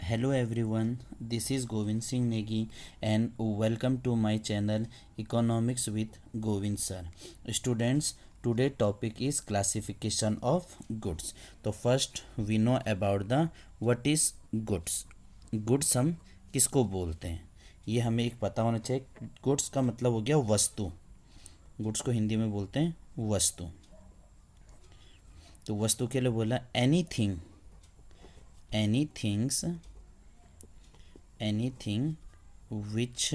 Hello everyone, this is Govind Singh Negi and welcome to my channel Economics with Govind Sir. Students, today topic is classification of goods. तो first we know about the what is goods. Goods हम किसको बोलते हैं ये हमें एक पता होना चाहिए. गुड्स का मतलब हो गया वस्तु. गुड्स को हिंदी में बोलते हैं वस्तु. तो वस्तु के लिए बोला anything which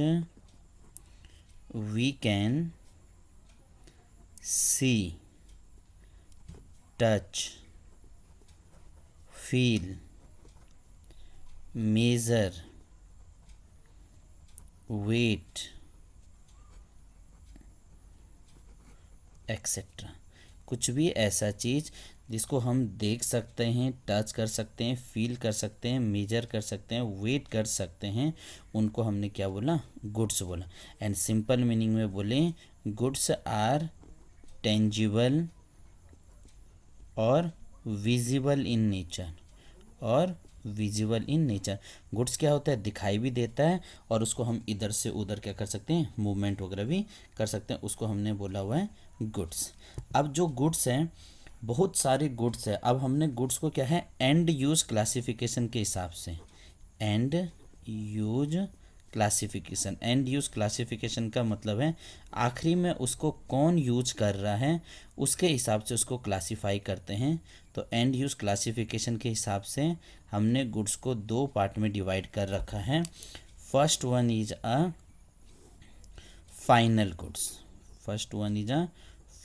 we can see, touch, feel, measure, weight, etcetera. कुछ भी ऐसा चीज़ जिसको हम देख सकते हैं, टच कर सकते हैं, फील कर सकते हैं, मेजर कर सकते हैं, वेट कर सकते हैं, उनको हमने क्या बोला? गुड्स बोला. एंड सिंपल मीनिंग में बोले गुड्स आर टेंजिबल और विजिबल इन नेचर. और विजिबल इन नेचर गुड्स क्या होता है? दिखाई भी देता है और उसको हम इधर से उधर क्या कर सकते हैं? मूवमेंट वगैरह भी कर सकते हैं. उसको हमने बोला हुआ है गुड्स. अब जो गुड्स हैं, बहुत सारे गुड्स है. अब हमने गुड्स को क्या है? एंड यूज क्लासिफिकेशन के हिसाब से. And use classification. And use classification का मतलब है आखिरी में उसको कौन यूज कर रहा है उसके हिसाब से उसको क्लासिफाई करते हैं. तो एंड यूज क्लासिफिकेशन के हिसाब से हमने गुड्स को दो पार्ट में डिवाइड कर रखा है. First one is a final goods. First one is a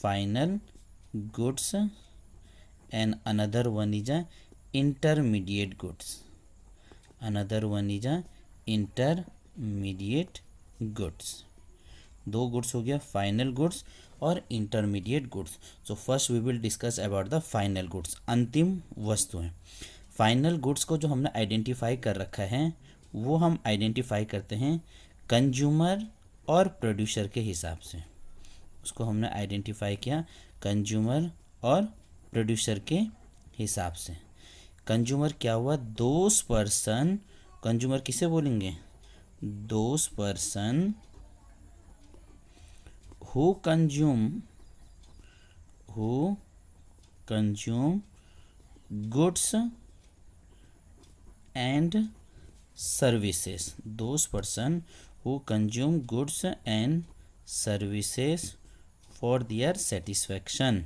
final goods and another one is a intermediate goods. Another one is a intermediate goods. दो गुड्स हो गया, फाइनल गुड्स और intermediate goods. So first we will discuss about the final goods. अंतिम वस्तुएं. Final goods को जो हमने identify कर रखा है वो हम आइडेंटिफाई करते हैं कंज्यूमर और प्रोड्यूसर के हिसाब से. उसको हमने आइडेंटिफाई किया कंज्यूमर और प्रोड्यूसर के हिसाब से. कंज्यूमर क्या हुआ? दोस पर्सन. कंज्यूमर किसे बोलेंगे? Those person who consume goods and services. Those person who consume goods and services for their satisfaction.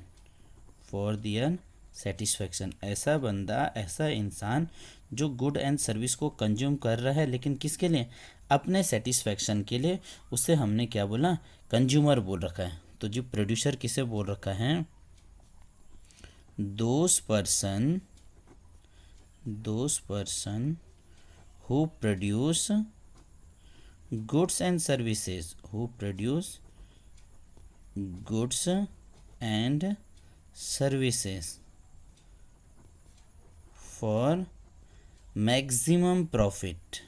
For their satisfaction. ऐसा बंदा, ऐसा इंसान जो गुड एंड सर्विस को कंज्यूम कर रहा है, लेकिन किसके लिए? अपने सेटिस्फैक्शन के लिए. उसे हमने क्या बोला? कंज्यूमर बोल रखा है. तो जो प्रोड्यूसर किसे बोल रखा है? Those person who produce goods and services. Who produce goods and services for maximum profit.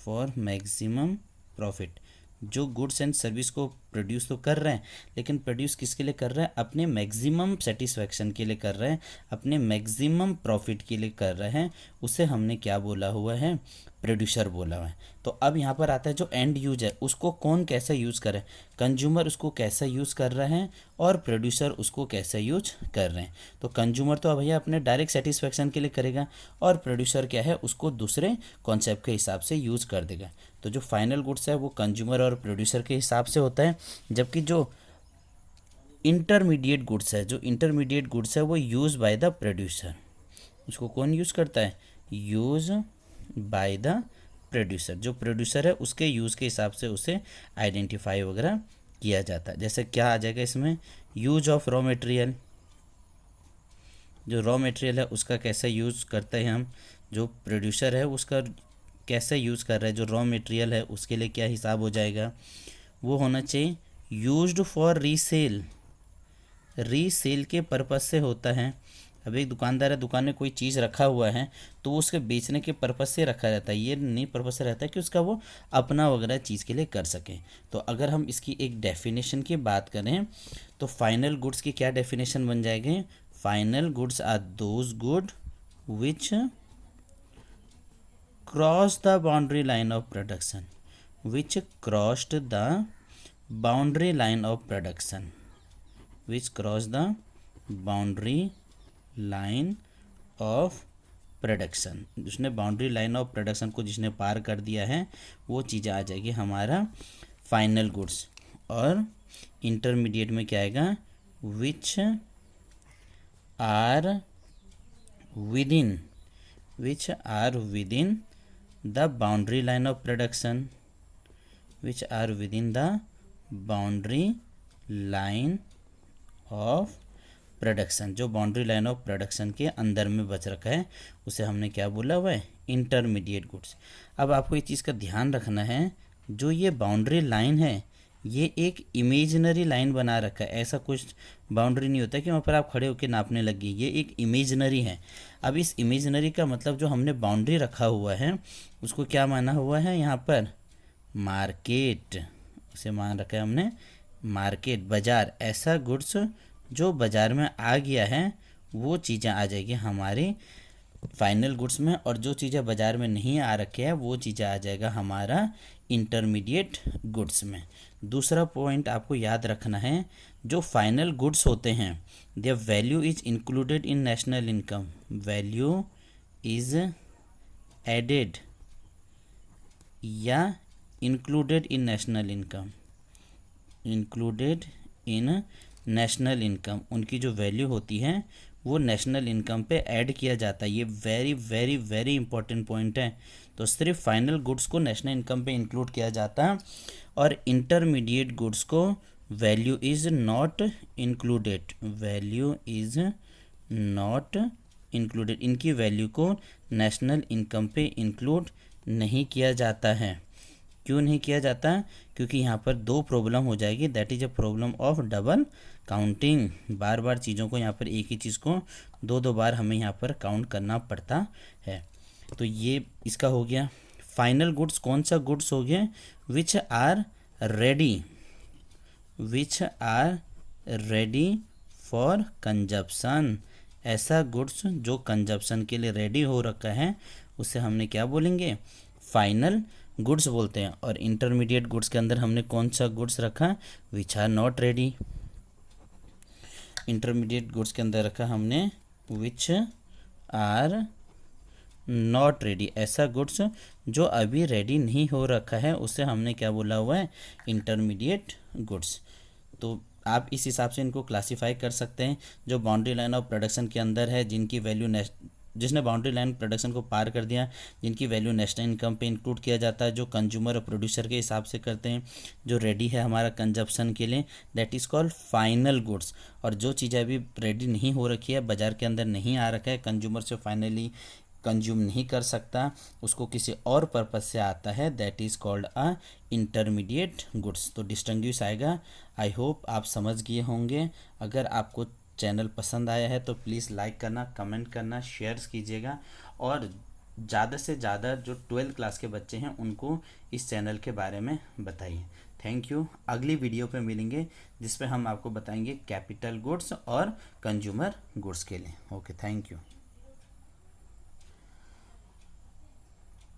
For maximum profit. जो गुड्स एंड सर्विस को प्रोड्यूस तो कर रहे हैं, लेकिन प्रोड्यूस किसके लिए कर रहा है? अपने मैक्सिमम सेटिस्फैक्शन के लिए कर रहे हैं, अपने मैक्सिमम प्रॉफिट के लिए कर रहे हैं. उसे हमने क्या बोला हुआ है? प्रोड्यूसर बोला हुआ है. तो अब यहाँ पर आता है जो एंड यूज है, उसको कौन कैसा यूज़ करे? कंज्यूमर उसको कैसा यूज़ कर रहा है और प्रोड्यूसर उसको कैसा यूज कर रहे हैं. तो कंज्यूमर तो भैया अपने डायरेक्ट सेटिस्फैक्शन के लिए करेगा और प्रोड्यूसर क्या है? उसको दूसरे कॉन्सेप्ट के हिसाब से यूज़ कर देगा. तो जो फाइनल गुड्स है वो कंज्यूमर और प्रोड्यूसर के हिसाब से होता है, जबकि जो इंटरमीडिएट गुड्स है, जो इंटरमीडिएट गुड्स है वो यूज़ बाय द प्रोड्यूसर. उसको कौन यूज़ करता है? Use by the producer. जो प्रोड्यूसर है उसके यूज़ के हिसाब से उसे आइडेंटिफाई वगैरह किया जाता है. जैसे क्या आ जाएगा इसमें? Use of raw material. जो रॉ मटेरियल है उसका कैसा यूज़ करते हैं हम. जो प्रोड्यूसर है उसका कैसे यूज़ कर रहा है, जो रॉ मटेरियल है उसके लिए क्या हिसाब हो जाएगा? वो होना चाहिए यूज्ड फॉर रीसेल. रीसेल के पर्पस से होता है. अब एक दुकानदार है, दुकान में कोई चीज़ रखा हुआ है तो वो उसके बेचने के पर्पस से रखा रहता है. ये नहीं पर्पस से रहता है कि उसका वो अपना वगैरह चीज़ के लिए कर सके. तो अगर हम इसकी एक डेफिनेशन की बात करें तो फाइनल गुड्स की क्या डेफिनेशन बन जाएगी? Final goods are those good which cross the boundary line of production, which crossed the boundary line of production, which cross the boundary line of production, जिसने बाउंड्री लाइन ऑफ प्रोडक्शन को जिसने पार कर दिया है वो चीज़ आ जाएगी हमारा फाइनल गुड्स। और इंटरमीडिएट में क्या आएगा, which are within the boundary line of production, which are within the boundary line of production, जो बाउंड्री लाइन ऑफ प्रोडक्शन के अंदर में बच रखा है उसे हमने क्या बोला हुआ है, इंटरमीडिएट गुड्स। अब आपको ये चीज़ का ध्यान रखना है, जो ये बाउंड्री लाइन है ये एक इमेजिनरी लाइन बना रखा है, ऐसा कुछ बाउंड्री नहीं होता कि वहाँ पर आप खड़े होकर नापने लगी, ये एक इमेजिनरी है। अब इस इमेजिनरी का मतलब जो हमने बाउंड्री रखा हुआ है उसको क्या माना हुआ है, यहाँ पर मार्केट, उसे मान रखा है हमने मार्केट, बाज़ार। ऐसा गुड्स जो बाज़ार में आ गया है वो चीज़ें आ जाएगी हमारी फाइनल गुड्स में, और जो चीज़ें बाज़ार में नहीं आ रखी है वो चीज़ें आ जाएगा हमारा इंटरमीडिएट गुड्स में। दूसरा पॉइंट आपको याद रखना है, जो फाइनल गुड्स होते हैं their value is included in national income, value is added या included in national income, included in national income, उनकी जो वैल्यू होती है वो नेशनल इनकम पे ऐड किया जाता है। ये very very very important point है। तो सिर्फ फाइनल गुड्स को नेशनल इनकम पे इंक्लूड किया जाता है और इंटरमीडिएट गुड्स को value is not included, value is not included, इनकी वैल्यू को नेशनल इनकम पे इंक्लूड नहीं किया जाता है। क्यों नहीं किया जाता, क्योंकि यहाँ पर दो प्रॉब्लम हो जाएगी, that is a problem of double counting. बार बार चीज़ों को यहाँ पर एक ही चीज़ को दो दो बार हमें यहाँ पर काउंट करना पड़ता है। तो ये इसका हो गया। फाइनल गुड्स कौन सा गुड्स हो गया, which are ready, which are ready for consumption, ऐसा गुड्स जो कंजप्शन के लिए रेडी हो रखा है उसे हमने क्या बोलेंगे, फाइनल गुड्स बोलते हैं। और इंटरमीडिएट गुड्स के अंदर हमने कौन सा गुड्स रखा, which are not ready. Intermediate goods के अंदर रखा हमने विच आर नॉट रेडी, ऐसा गुड्स जो अभी रेडी नहीं हो रखा है उसे हमने क्या बोला हुआ है, इंटरमीडिएट गुड्स। तो आप इस हिसाब से इनको क्लासीफाई कर सकते हैं। जो बाउंड्री लाइन ऑफ प्रोडक्शन के अंदर है, जिनकी वैल्यू जिसने बाउंड्री लाइन प्रोडक्शन को पार कर दिया, जिनकी वैल्यू नेशनल इनकम पे इंक्लूड किया जाता है, जो कंज्यूमर और प्रोड्यूसर के हिसाब से करते हैं, जो रेडी है हमारा कंजप्शन के लिए, that is called final goods. और जो चीज़ें अभी रेडी नहीं हो रखी है, बाज़ार के अंदर नहीं आ रखा है, कंज्यूमर से फाइनली कंज्यूम नहीं कर सकता, उसको किसी और पर्पज़ से आता है, that is called a intermediate goods. तो डिस्टिंग्विश आएगा। आई होप आप समझ गए होंगे। अगर आपको चैनल पसंद आया है तो प्लीज़ लाइक करना, कमेंट करना, शेयर्स कीजिएगा और ज़्यादा से ज़्यादा जो 12th क्लास के बच्चे हैं उनको इस चैनल के बारे में बताइए। Thank you. अगली वीडियो पे मिलेंगे जिस पे हम आपको बताएंगे कैपिटल गुड्स और कंज्यूमर गुड्स के लिए। Okay, thank you.